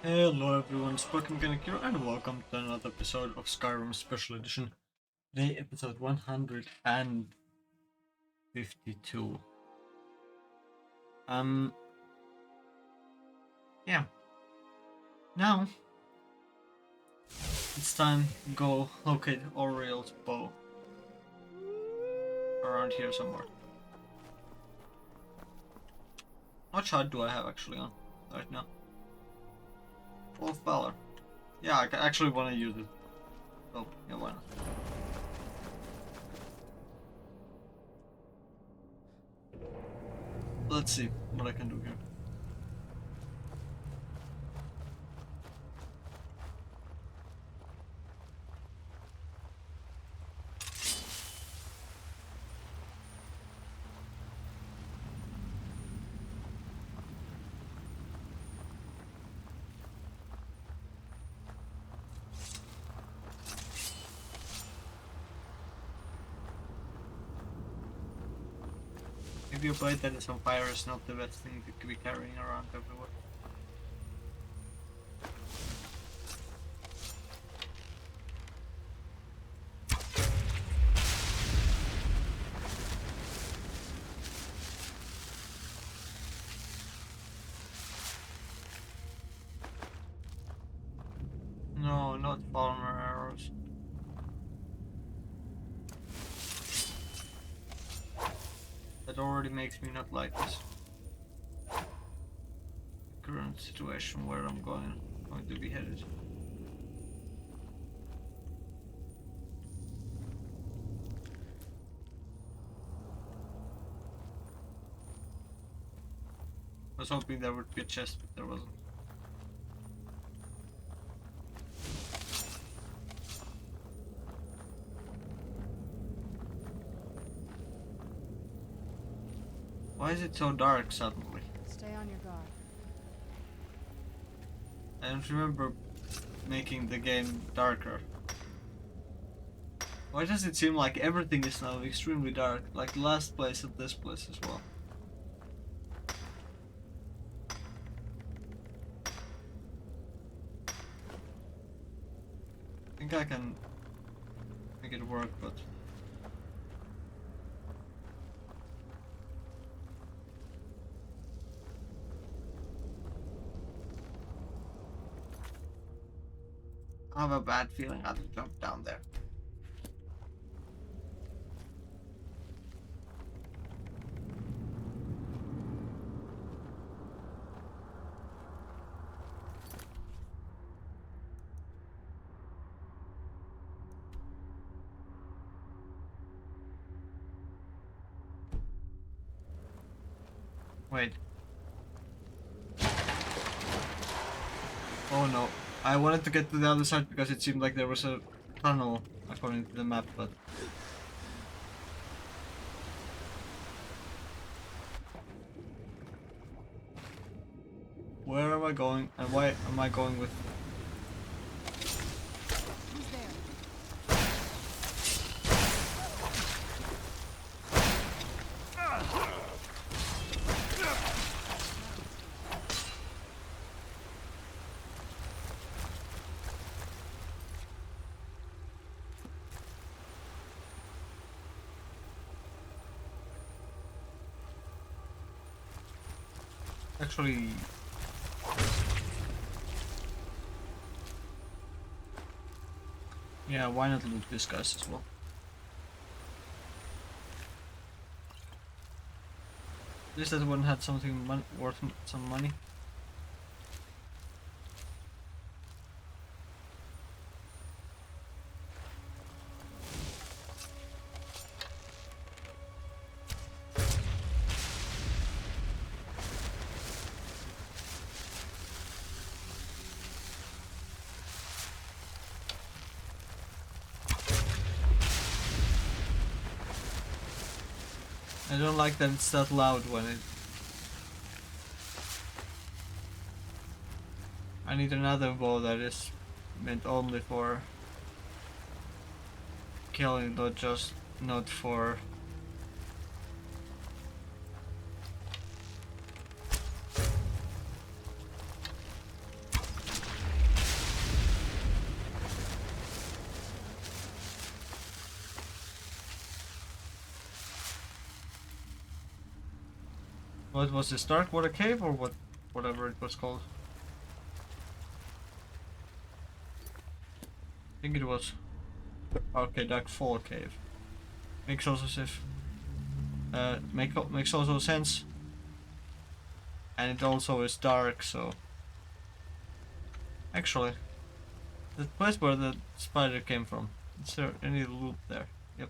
Hello everyone, Spoken Mechanic here, and welcome to another episode of Skyrim Special Edition. Today, episode 152. Yeah. Now, it's time to go locate Oriel's bow. Around here somewhere. What shot do I have actually on right now? Full of Valor. Yeah, I actually want to use it. Oh, yeah, why not? Let's see what I can do here. Maybe a blade that is on fire is not the best thing to be carrying around everywhere. No, not Falmer arrows. That already makes me not like this current situation where I'm going to be headed. I was hoping there would be a chest, but there wasn't. Why is it so dark suddenly? Stay on your guard. I don't remember making the game darker. Why does it seem like everything is now extremely dark, like the last place and this place as well? I think I can make it work, but I have a bad feeling I'll jump down there. Wait. Oh no. I wanted to get to the other side because it seemed like there was a tunnel according to the map, but... Where am I going and why am I going with... Who's there? Actually... Yeah, why not loot these guys as well? At least that one had something worth some money. I don't like that it's that loud when it... I need another bow that is meant only for killing, not for... What was this, Darkwater Cave or what? Whatever it was called. I think it was. Okay, Darkfall Cave. Makes also sense. Makes also sense. And it also is dark, so. Actually, the place where the spider came from. Is there any loot there? Yep.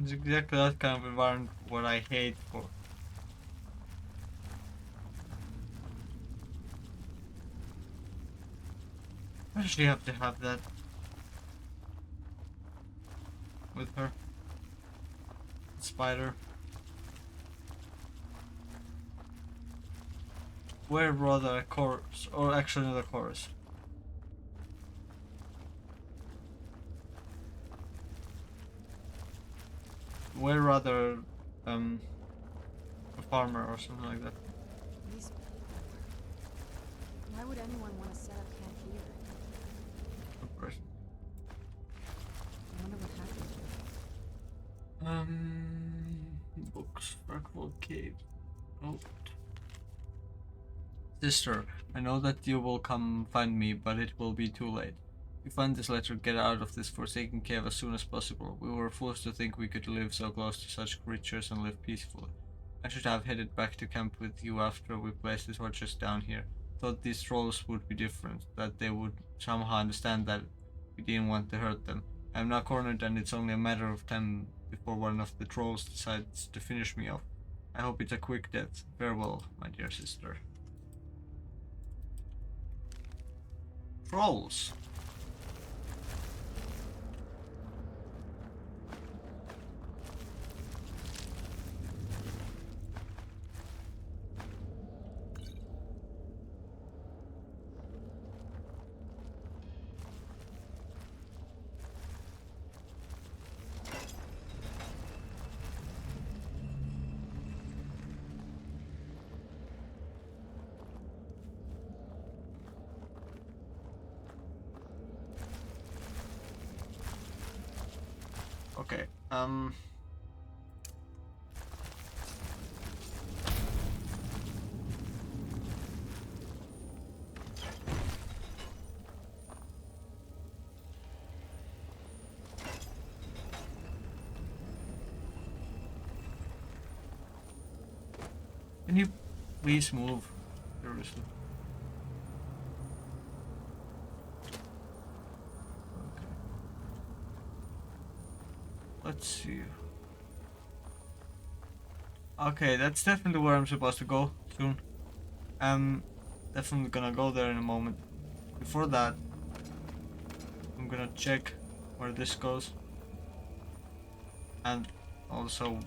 It's exactly that kind of environment what I hate for. I actually have to have that with her. Spider. Where rather a chorus, or actually not a chorus. Where rather a farmer or something like that. These people. Why would anyone want to set up camp here? Of course. I wonder what happened. Books, Darkwood Cave. Oh. Sister, I know that you will come find me, but it will be too late. If you find this letter, get out of this forsaken cave as soon as possible. We were fools to think we could live so close to such creatures and live peacefully. I should have headed back to camp with you after we placed the torches down here. Thought these trolls would be different, that they would somehow understand that we didn't want to hurt them. I am now cornered and it's only a matter of time before one of the trolls decides to finish me off. I hope it's a quick death. Farewell, my dear sister. Trolls. Okay, can you please move? Seriously. Okay. Let's see. Okay, that's definitely where I'm supposed to go soon. I'm definitely gonna go there in a moment. Before that, I'm gonna check where this goes. And also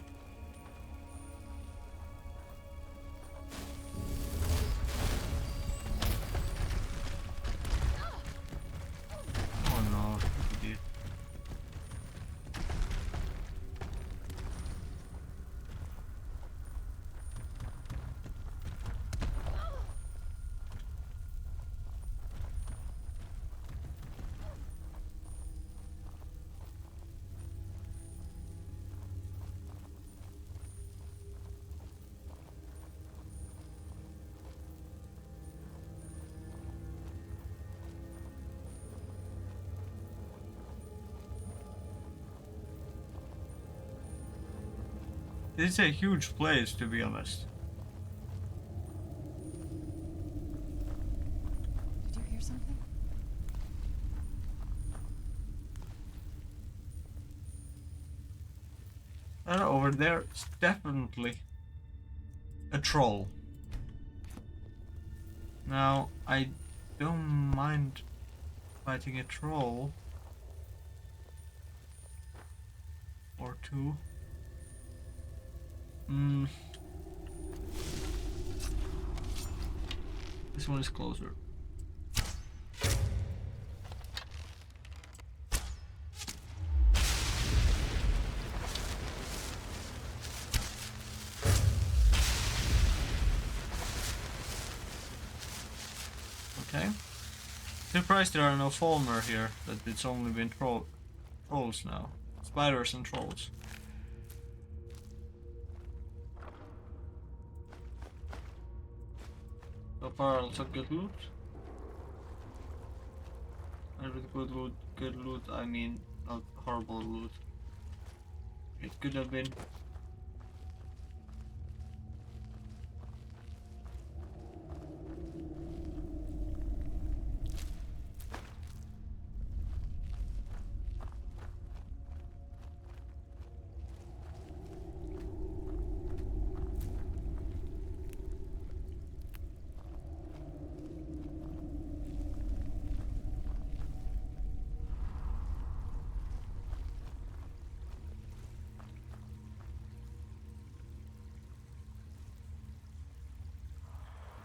oh no, idiot. This is a huge place, to be honest. Did you hear something? Over there, it's definitely a troll. Now, I don't mind fighting a troll. Or two. This one is closer. Okay. Surprised there are no Falmer here, that it's only been trolls now. Spiders and trolls. So far also good loot. And with good loot I mean not horrible loot. It could have been.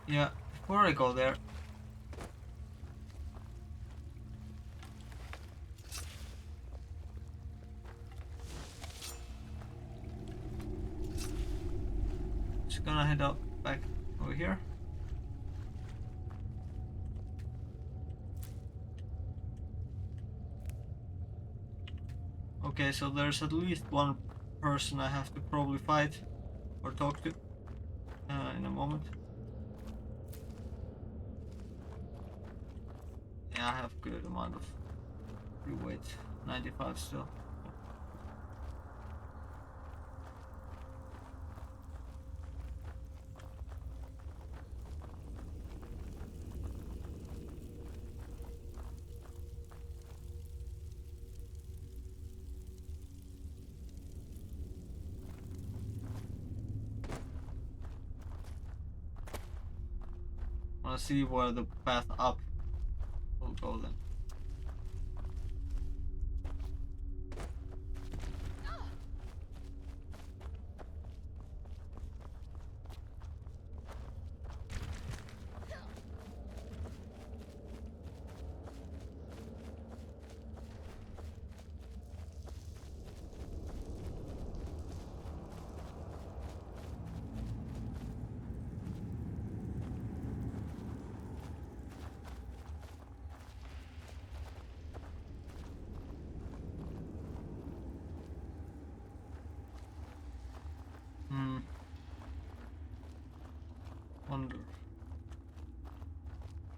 Yeah, before I go there. Just gonna head up back over here. Okay, so there's at least one person I have to probably fight or talk to in a moment. Yeah, I have good amount of free weight, 95 still. Wanna see where the path up will go then. Wonder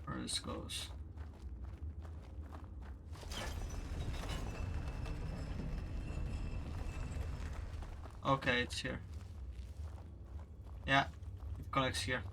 where this goes. Okay, it's here. Yeah, it connects here.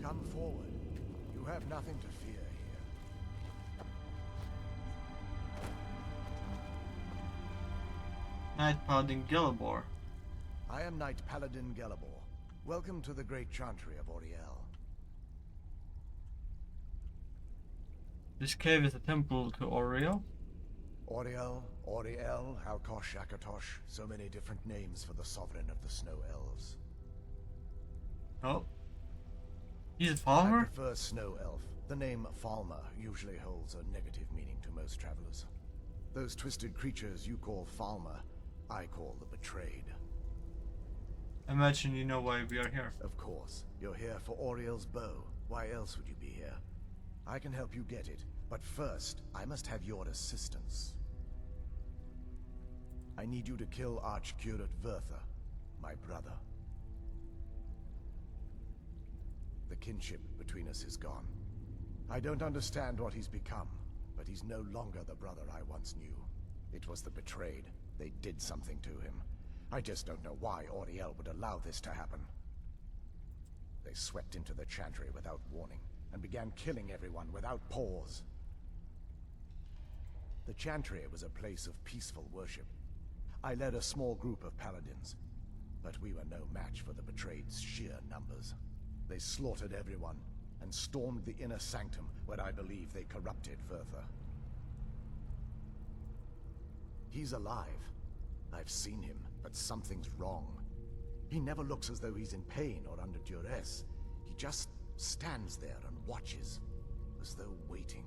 Come forward. You have nothing to fear here. Knight-Paladin Gelebor. I am Knight-Paladin Gelebor. Welcome to the great chantry of Auriel. This cave is a temple to Oriel. Auriel, Auriel, Halkosh, Akatosh, so many different names for the sovereign of the Snow Elves. Oh. He's a I farmer? prefer Snow Elf. The name Falmer usually holds a negative meaning to most travelers. Those twisted creatures you call Falmer, I call the Betrayed. Imagine you know why we are here. Of course, you're here for Auriel's bow. Why else would you be here? I can help you get it, But first, I must have your assistance. I need you to kill Archcurate Vertha, my brother. The kinship between us is gone. I don't understand what he's become, but he's no longer the brother I once knew. It was the betrayed. They did something to him. I just don't know why Auriel would allow this to happen. They swept into the Chantry without warning, and began killing everyone without pause. The Chantry was a place of peaceful worship. I led a small group of paladins, but we were no match for the betrayed's sheer numbers. They slaughtered everyone, and stormed the inner sanctum, where I believe they corrupted Vertha. He's alive. I've seen him, but something's wrong. He never looks as though he's in pain or under duress. He just stands there and watches, as though waiting.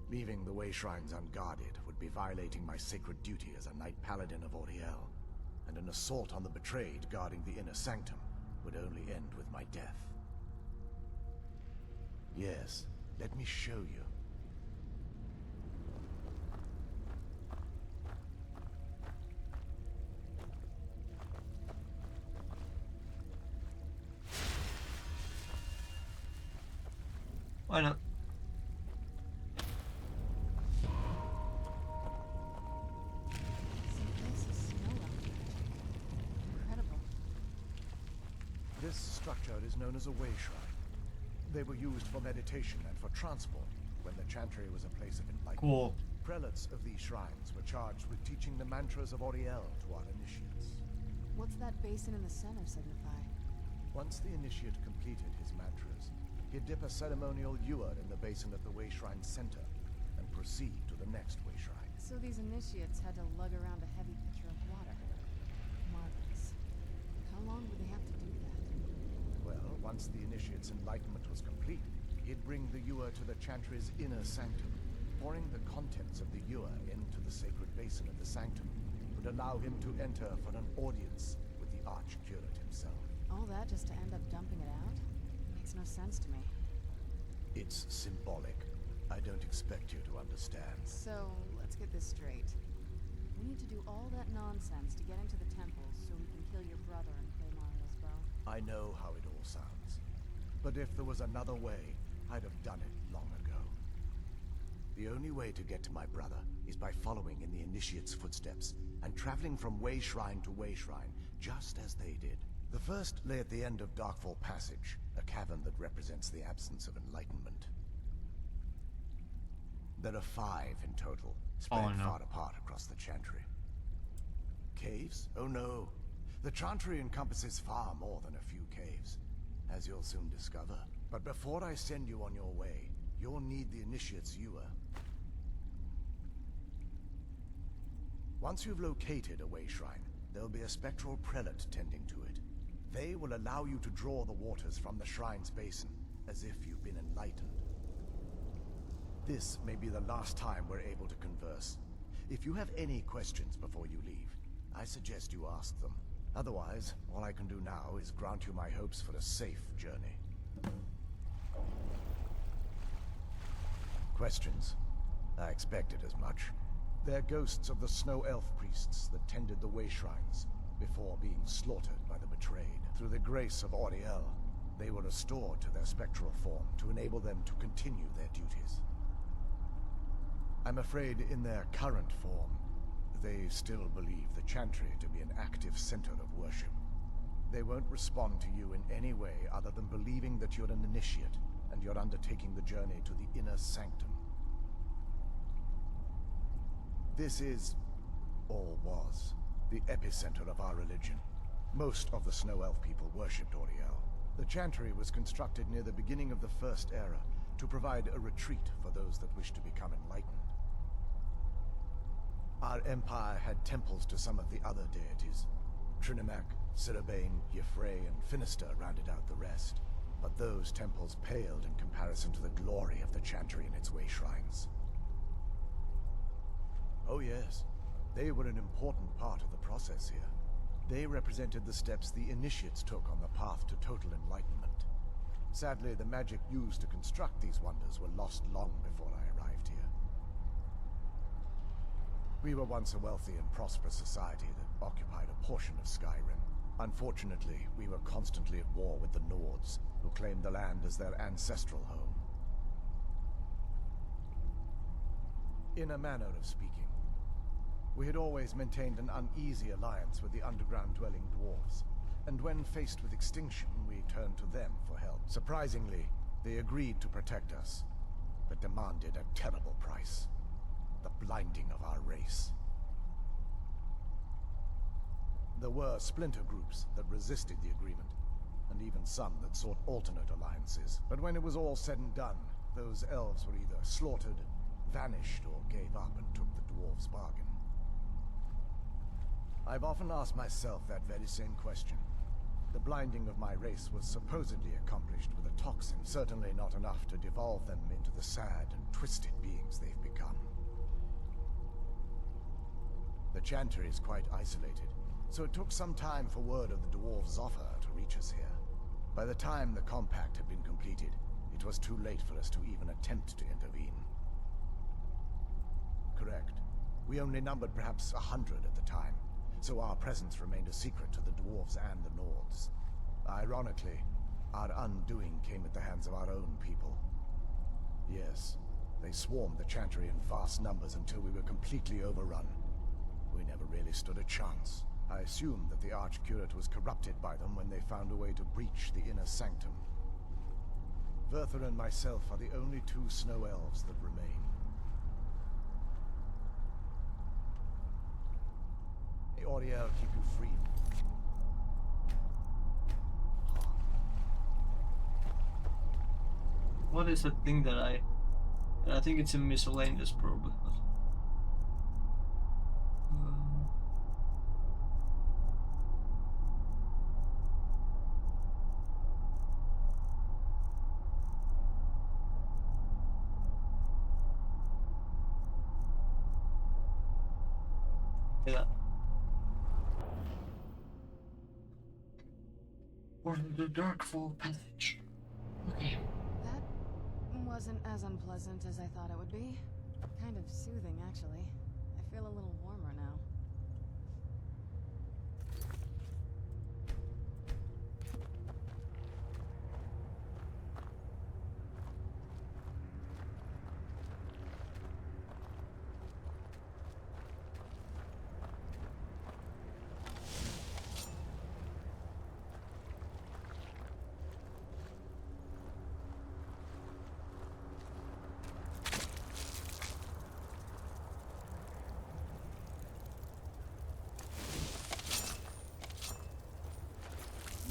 Leaving the Way Shrines unguarded would be violating my sacred duty as a Knight-Paladin of Auriel, and an assault on the betrayed guarding the inner sanctum would only end with my death. Yes, let me show you. Why not? So this is Snow Elves. Incredible. This structure is known as a Way Shrine. They were used for meditation and for transport when the Chantry was a place of enlightenment. Cool. Prelates of these shrines were charged with teaching the mantras of Auriel to our initiates. What's that basin in the center signify? Once the initiate completed his mantras, he'd dip a ceremonial ewer in the basin at the Way Shrine's center and proceed to the next Way Shrine. So these initiates had to lug around a heavy pitcher of water. Marvelous. How long would they have to do that? Well, once the initiate's enlightenment was complete, he'd bring the ewer to the Chantry's inner sanctum. Pouring the contents of the ewer into the sacred basin of the sanctum would allow him to enter for an audience with the Archcurate himself. All that just to end up dumping it out? Makes no sense to me. It's symbolic. I don't expect you to understand. So, let's get this straight. We need to do all that nonsense to get into the temples so we can kill your brother and play Mario's bow. I know how it all sounds. But if there was another way, I'd have done it long ago. The only way to get to my brother is by following in the initiate's footsteps and traveling from Way Shrine to Way Shrine, just as they did. The first lay at the end of Darkfall Passage, a cavern that represents the absence of enlightenment. There are 5 in total, spread far apart across the Chantry. Caves? Oh no. The Chantry encompasses far more than a few caves, as you'll soon discover. But before I send you on your way, you'll need the initiate's ewer. Once you've located a Way Shrine, there'll be a spectral prelate tending to it. They will allow you to draw the waters from the shrine's basin, as if you've been enlightened. This may be the last time we're able to converse. If you have any questions before you leave, I suggest you ask them. Otherwise, all I can do now is grant you my hopes for a safe journey. Questions? I expected as much. They're ghosts of the Snow Elf priests that tended the Way Shrines before being slaughtered by the betrayed. Through the grace of Auriel, they were restored to their spectral form to enable them to continue their duties. I'm afraid in their current form, they still believe the Chantry to be an active center of worship. They won't respond to you in any way other than believing that you're an initiate and you're undertaking the journey to the inner sanctum. This is, or was, the epicenter of our religion. Most of the Snow Elf people worshipped Auriel. The Chantry was constructed near the beginning of the First Era to provide a retreat for those that wished to become enlightened. Our empire had temples to some of the other deities. Trinimac, Sirabane, Yffrey, and Finister rounded out the rest. But those temples paled in comparison to the glory of the Chantry and its Way Shrines. Oh yes, they were an important part of the process here. They represented the steps the initiates took on the path to total enlightenment. Sadly, the magic used to construct these wonders were lost long before I arrived here. We were once a wealthy and prosperous society that occupied a portion of Skyrim. Unfortunately, we were constantly at war with the Nords, who claimed the land as their ancestral home. In a manner of speaking, we had always maintained an uneasy alliance with the underground-dwelling dwarves, and when faced with extinction, we turned to them for help. Surprisingly, they agreed to protect us, but demanded a terrible price: the blinding of our race. There were splinter groups that resisted the agreement, and even some that sought alternate alliances. But when it was all said and done, those elves were either slaughtered, vanished, or gave up and took the dwarves' bargain. I've often asked myself that very same question. The blinding of my race was supposedly accomplished with a toxin, certainly not enough to devolve them into the sad and twisted beings they've become. The Chantry is quite isolated, so it took some time for word of the dwarves' offer to reach us here. By the time the compact had been completed, it was too late for us to even attempt to intervene. Correct. We only numbered perhaps 100 at the time, so our presence remained a secret to the dwarves and the Nords. Ironically, our undoing came at the hands of our own people. Yes, they swarmed the Chantry in vast numbers until we were completely overrun. We never really stood a chance. I assumed that the Archcurate was corrupted by them when they found a way to breach the inner sanctum. Verther and myself are the only two Snow Elves that remain. May Auriel keep you free. What is that thing that I think it's a miscellaneous probably. But, yeah. Or the Darkfall passage. Okay. That wasn't as unpleasant as I thought it would be. Kind of soothing, actually. I feel a little warmer now.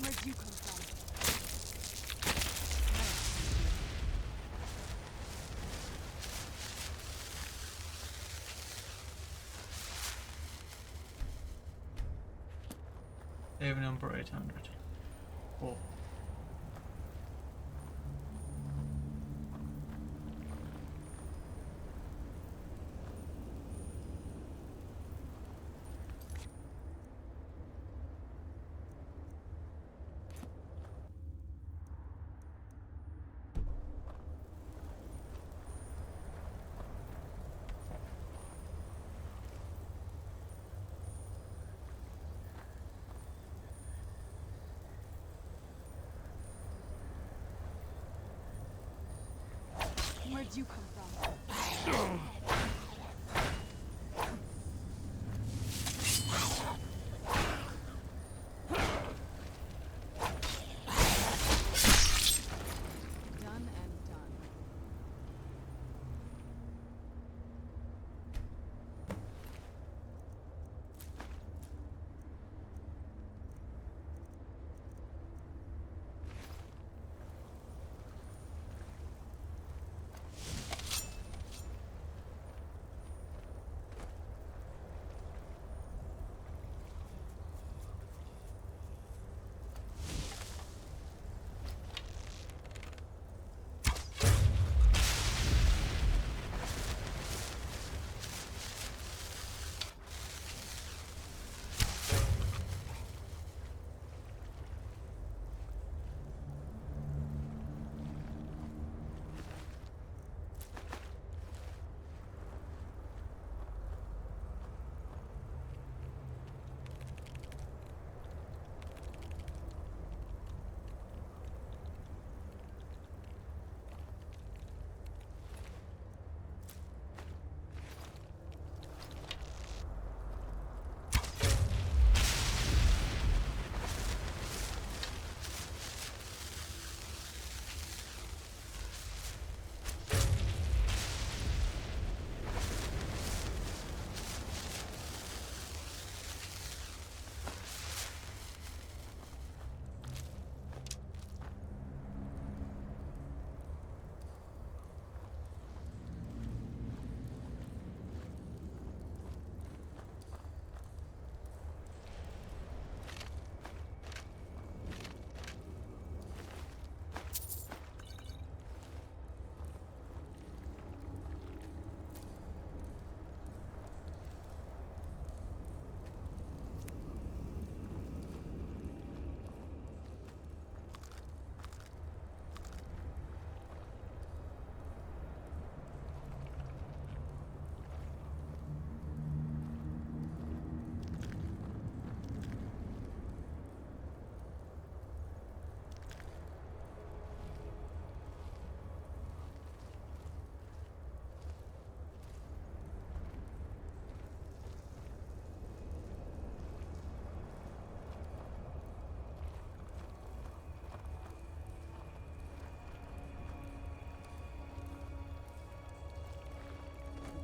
Where'd you come from? Save number 800. Oh. Where'd you come from? Done and done.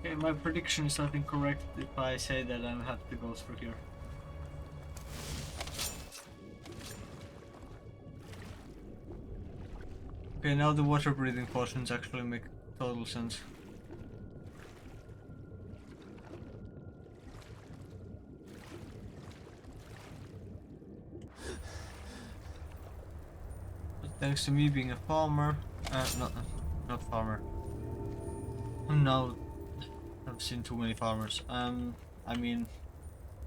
Okay, my prediction is not incorrect if I say that I have to go through here. Okay, now the water breathing potions actually make total sense. But thanks to me being a farmer, not farmer. No, I've seen too many farmers. I mean,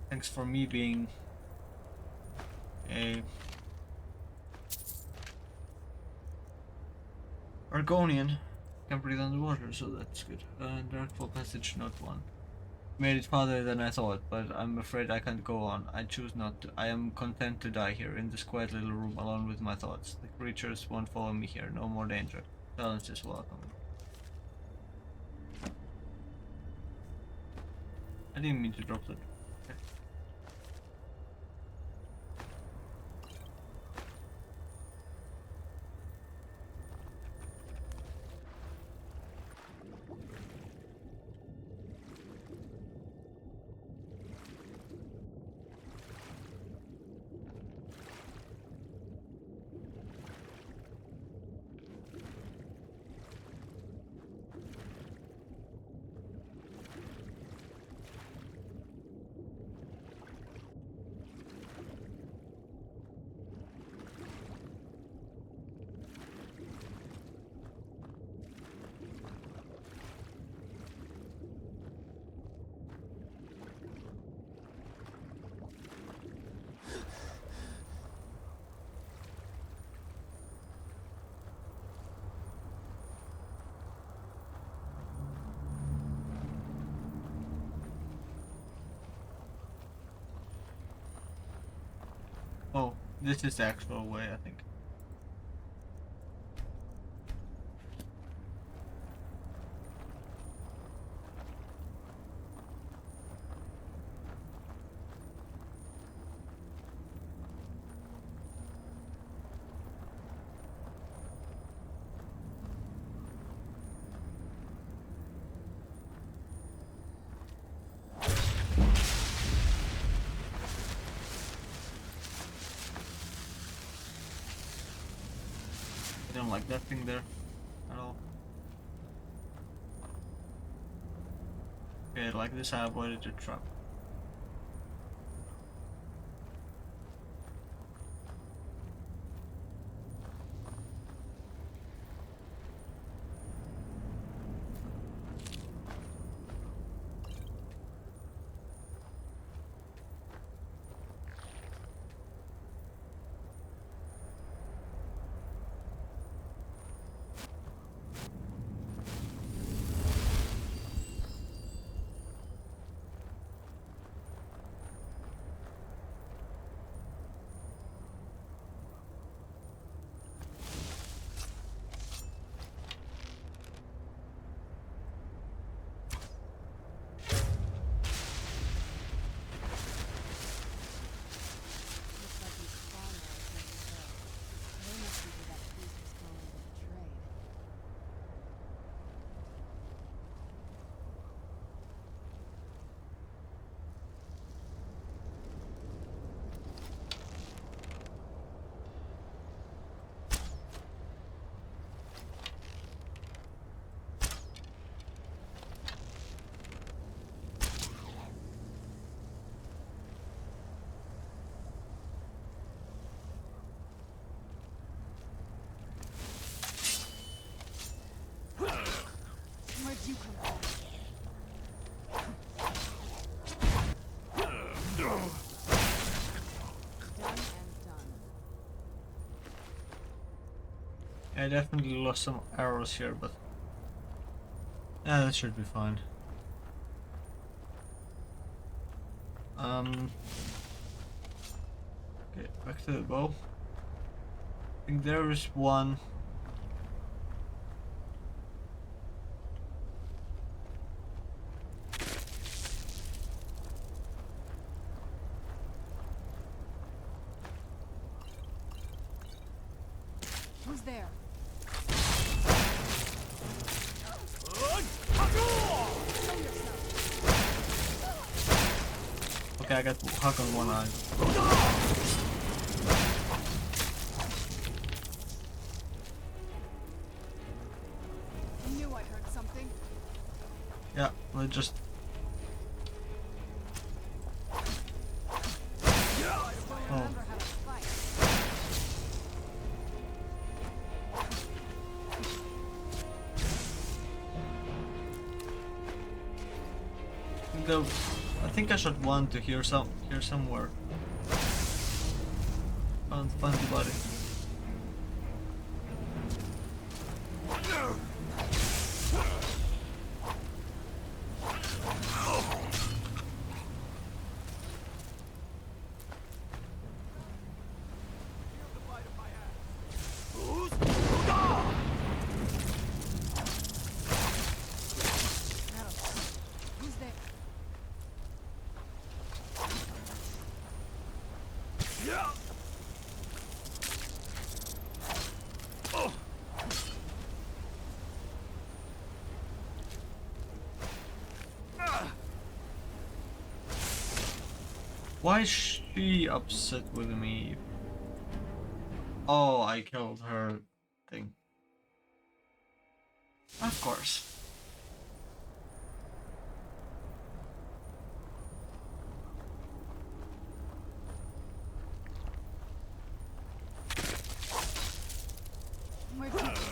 thanks for me being a Argonian. Can breathe underwater, so that's good. Darkfall Passage, not one. Made it farther than I thought, but I'm afraid I can't go on. I choose not to. I am content to die here, in this quiet little room, alone with my thoughts. The creatures won't follow me here, no more danger. Silence is welcome. I didn't mean to drop that. Okay. Oh, this is the actual way, I think. I don't like that thing there at all. Okay, like this I avoided the trap. Looks like these farmers next door. They must be who that priest was calling the betrayed. Where'd you come from? Done and done. I definitely lost some arrows here, but yeah, that should be fine. Okay, back to the bow. I think there is one. Who's there? Show Okay, I got Huck on one eye. I knew I heard something. Yeah, let's just... Still remember how to fight. I think I shot one to here somewhere. Find the body. Who's there? Why is she upset with me? Oh, I killed her thing. Of course. Where'd you come from?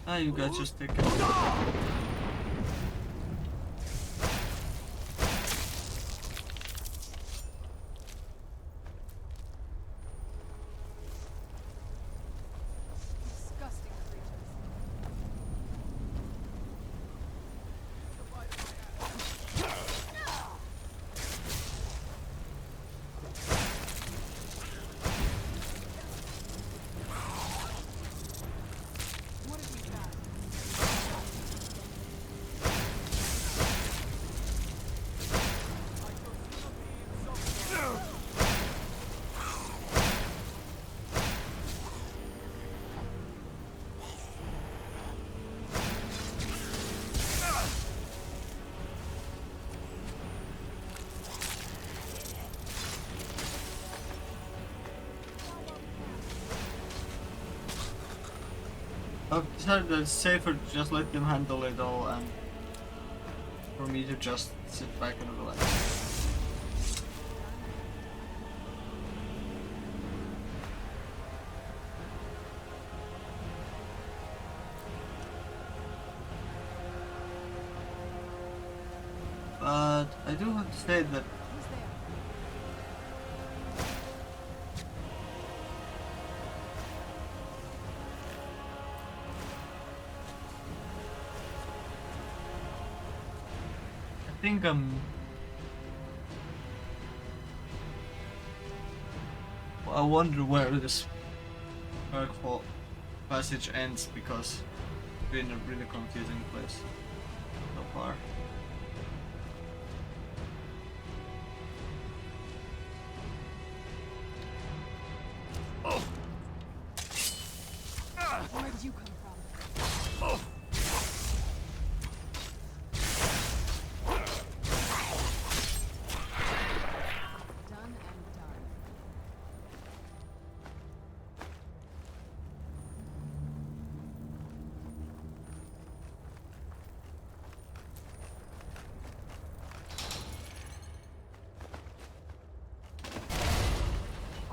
Ah, you guys just take it. Disgusting creatures. What have you got? I've decided that it's safer to just let them handle it all and for me to just sit back and relax. But I do have to say that Who's there? I think I wonder where this Darkfall passage ends because it's been a really confusing place so far. Where did you come from? Done and done.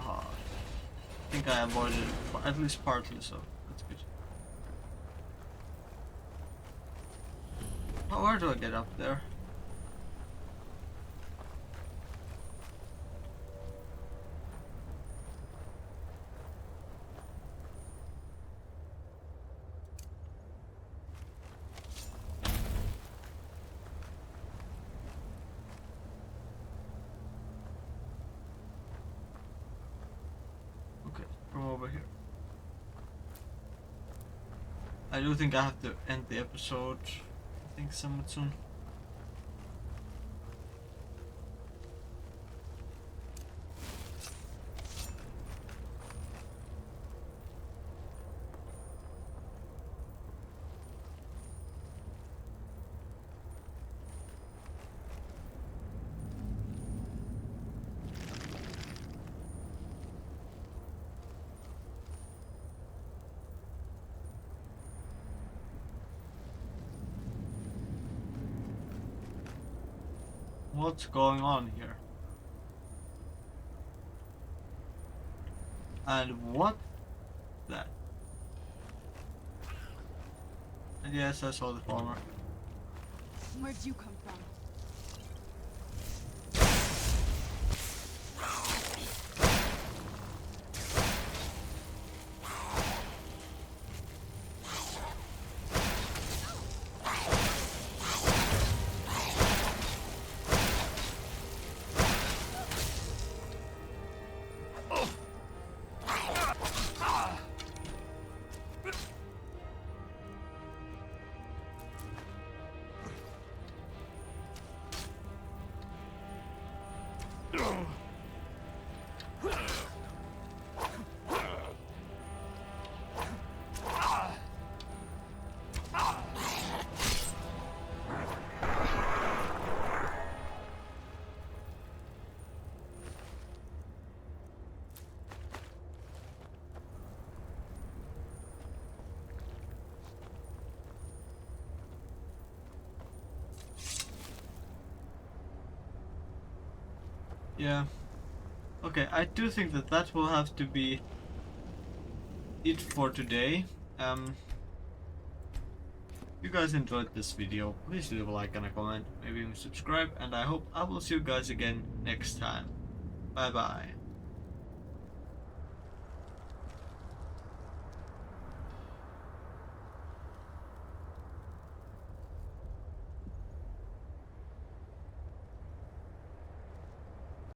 I think I avoided it, at least partly, so that's good. Oh, where do I get up there? Okay, from over here. I do think I have to end the episode, I think somewhat soon. what's going on here? And what? That. And yes, I saw the farmer. Where'd you come from? Yeah. Okay, I do think that that will have to be it for today. If you guys enjoyed this video, please leave a like and a comment, maybe even subscribe, and I hope I will see you guys again next time. Bye bye.